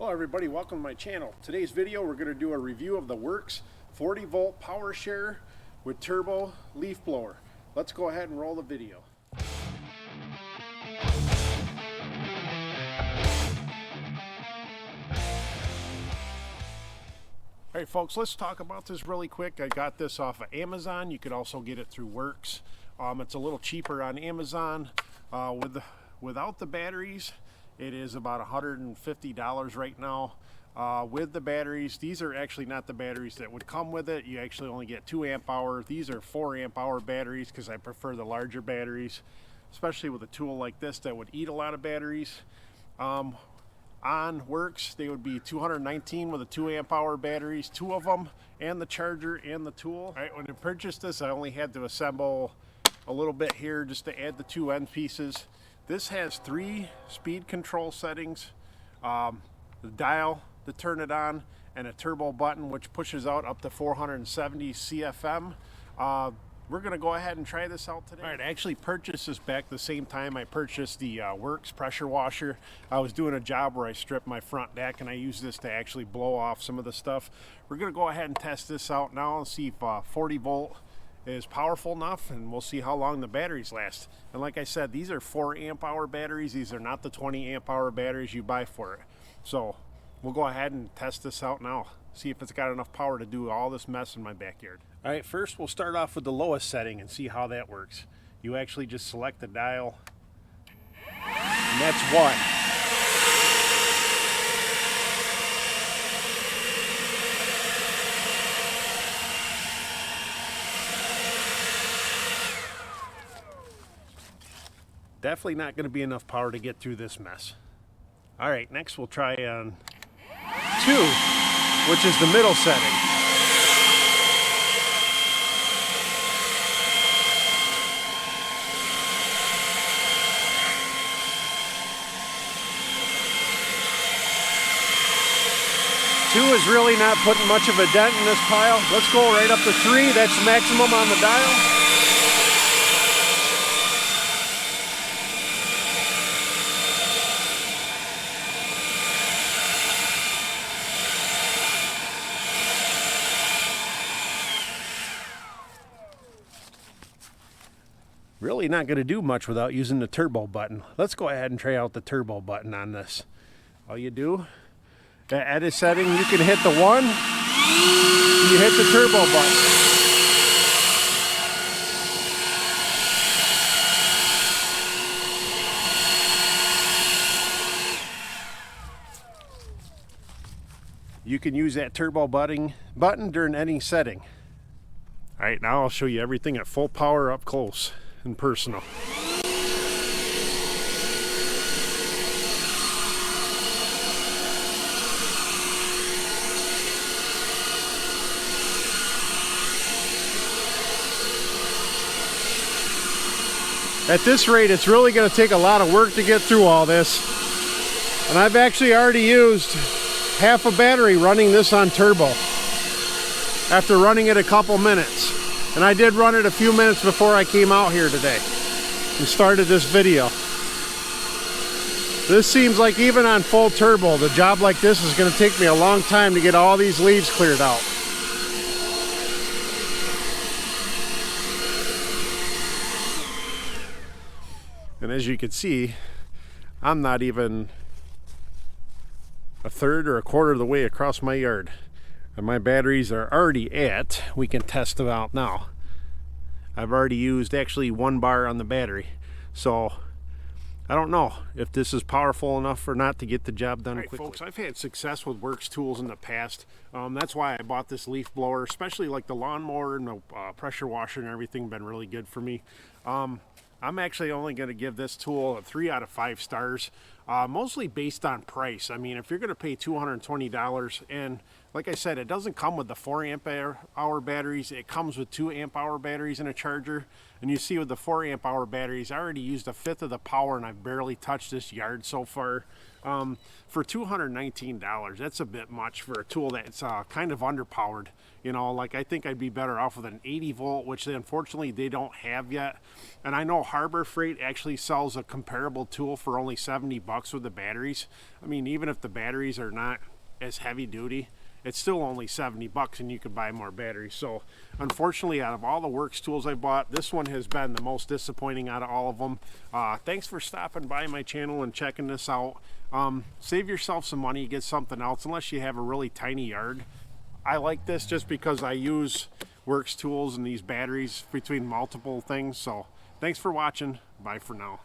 Hello everybody, welcome to my channel. Today's video we're going to do a review of the WORX 40 volt power share with turbo leaf blower. Let's go ahead and roll the video. Alright folks, let's talk about this really quick. I got this off of Amazon. You could also get it through WORX. It's a little cheaper on Amazon. Without the batteries, it is about $150 right now. With the batteries, these are actually not the batteries that would come with it. You actually only get 2 amp hour. These are 4 amp hour batteries because I prefer the larger batteries, especially with a tool like this that would eat a lot of batteries. On WORX, they would be 219 with the 2 amp hour batteries, 2 of them, and the charger and the tool. All right, when I purchased this, I only had to assemble a little bit here just to add the 2 end pieces. This has 3 speed control settings, the dial to turn it on, and a turbo button which pushes out up to 470 CFM. We're going to go ahead and try this out today. All right, I actually purchased this back the same time I purchased the WORX pressure washer. I was doing a job where I stripped my front deck and I used this to actually blow off some of the stuff. We're going to go ahead and test this out now and see if 40 volt is powerful enough, and we'll see how long the batteries last. And like I said, these are 4 amp hour batteries. These are not the 20 amp hour batteries you buy for it. So we'll go ahead and test this out now, see if it's got enough power to do all this mess in my backyard. All right, first we'll start off with the lowest setting and see how that works. You actually just select the dial, and that's 1. Definitely not going to be enough power to get through this mess. All right, next we'll try on 2, which is the middle setting. Two is really not putting much of a dent in this pile. Let's go right up to 3. That's maximum on the dial. Really not going to do much without using the turbo button. Let's go ahead and try out the turbo button on this. All you do, the edit setting, you can hit the 1, and you hit the turbo button. You can use that turbo button during any setting. All right, now I'll show you everything at full power up close and personal. At this rate, it's really going to take a lot of work to get through all this. And I've actually already used half a battery running this on turbo after running it a couple minutes. And I did run it a few minutes before I came out here today and started this video. This seems like even on full turbo, the job like this is going to take me a long time to get all these leaves cleared out. And as you can see, I'm not even a third or a quarter of the way across my yard. And my batteries are already at, we can test them out now. I've already used actually 1 bar on the battery. So I don't know if this is powerful enough or not to get the job done quickly. Folks, I've had success with WORX tools in the past. That's why I bought this leaf blower, especially like the lawnmower and the pressure washer and everything been really good for me. I'm actually only going to give this tool a 3 out of 5 stars, mostly based on price. I mean, if you're going to pay $220, and like I said, it doesn't come with the 4 amp hour batteries. It comes with 2 amp hour batteries and a charger. And you see with the 4 amp hour batteries, I already used 1/5 of the power and I've barely touched this yard so far. For $219, that's a bit much for a tool that's kind of underpowered. You know, like I think I'd be better off with an 80 volt, which unfortunately they don't have yet. And I know Harbor Freight actually sells a comparable tool for only 70 bucks with the batteries. I mean, even if the batteries are not as heavy duty, it's still only 70 bucks and you could buy more batteries. So unfortunately, out of all the WORX tools I bought, this one has been the most disappointing out of all of them. Thanks for stopping by my channel and checking this out. Save yourself some money, get something else, unless you have a really tiny yard. I like this just because I use WORX tools and these batteries between multiple things. So thanks for watching. Bye for now.